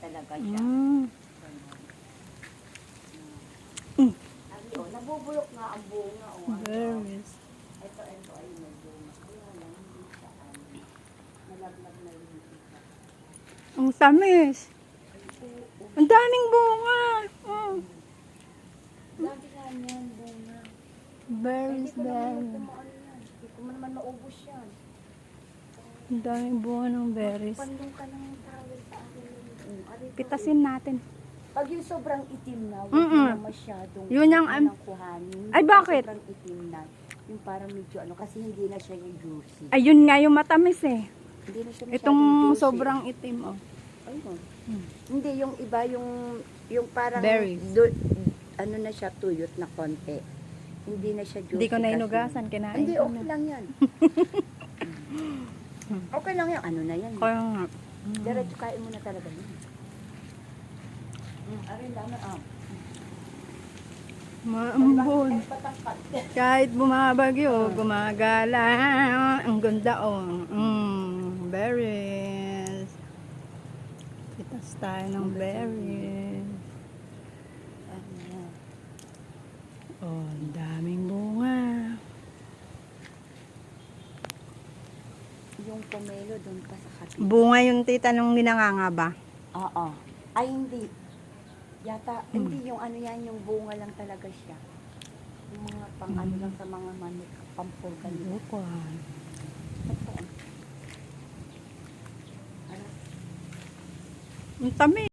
talaga siya. Ay, nabubulok nga ang bunga. Berries. Ito ay may bunga. Kaya lang, hindi siya nalaglag na yung isa. Ang tamis. Ang daming bunga. Lagi nga yan, bunga. Berries, Hindi ko naman berries. tumaan yan. Hindi ko naman maubos yan. Ang daming bunga ng berries. Pandong ka ng tawel sa akin. Pitasin natin. Pag yung sobrang itim na, huwag mo na masyadong Yun yung kuhanin. Ay, bakit? Sobrang itim na. Yung parang medyo kasi hindi na siya yung juicy. Ayun nga yung matamis eh. Hindi na siya masyadong Itong juicy. sobrang itim oh. Ayun. Hindi, yung iba, yung parang, Berries. ano na siya, tuyot na konti. Hindi na siya juicy. Hindi ko na kasi. inugasan, kinain Hindi, ko okay na. lang yan. Okay lang yan. Ano na yan? Kaya nga. Diretso kain mo na talaga yan. Arin dami Maambon. Kahit bumabagyo, gumagala. Ang ganda oh. Berries. Pitas tayo ng berries. Oh, ang daming bunga. Yung pomelo doon pa sa kapit. Bunga yung tita nung ninanganga ba? Oo. Ay, hindi. Yata, hindi yung ano yan, yung bunga lang talaga siya. Yung mga pang ano lang sa mga manok, pampurga nila. Bukan. Ito. Ang tamis.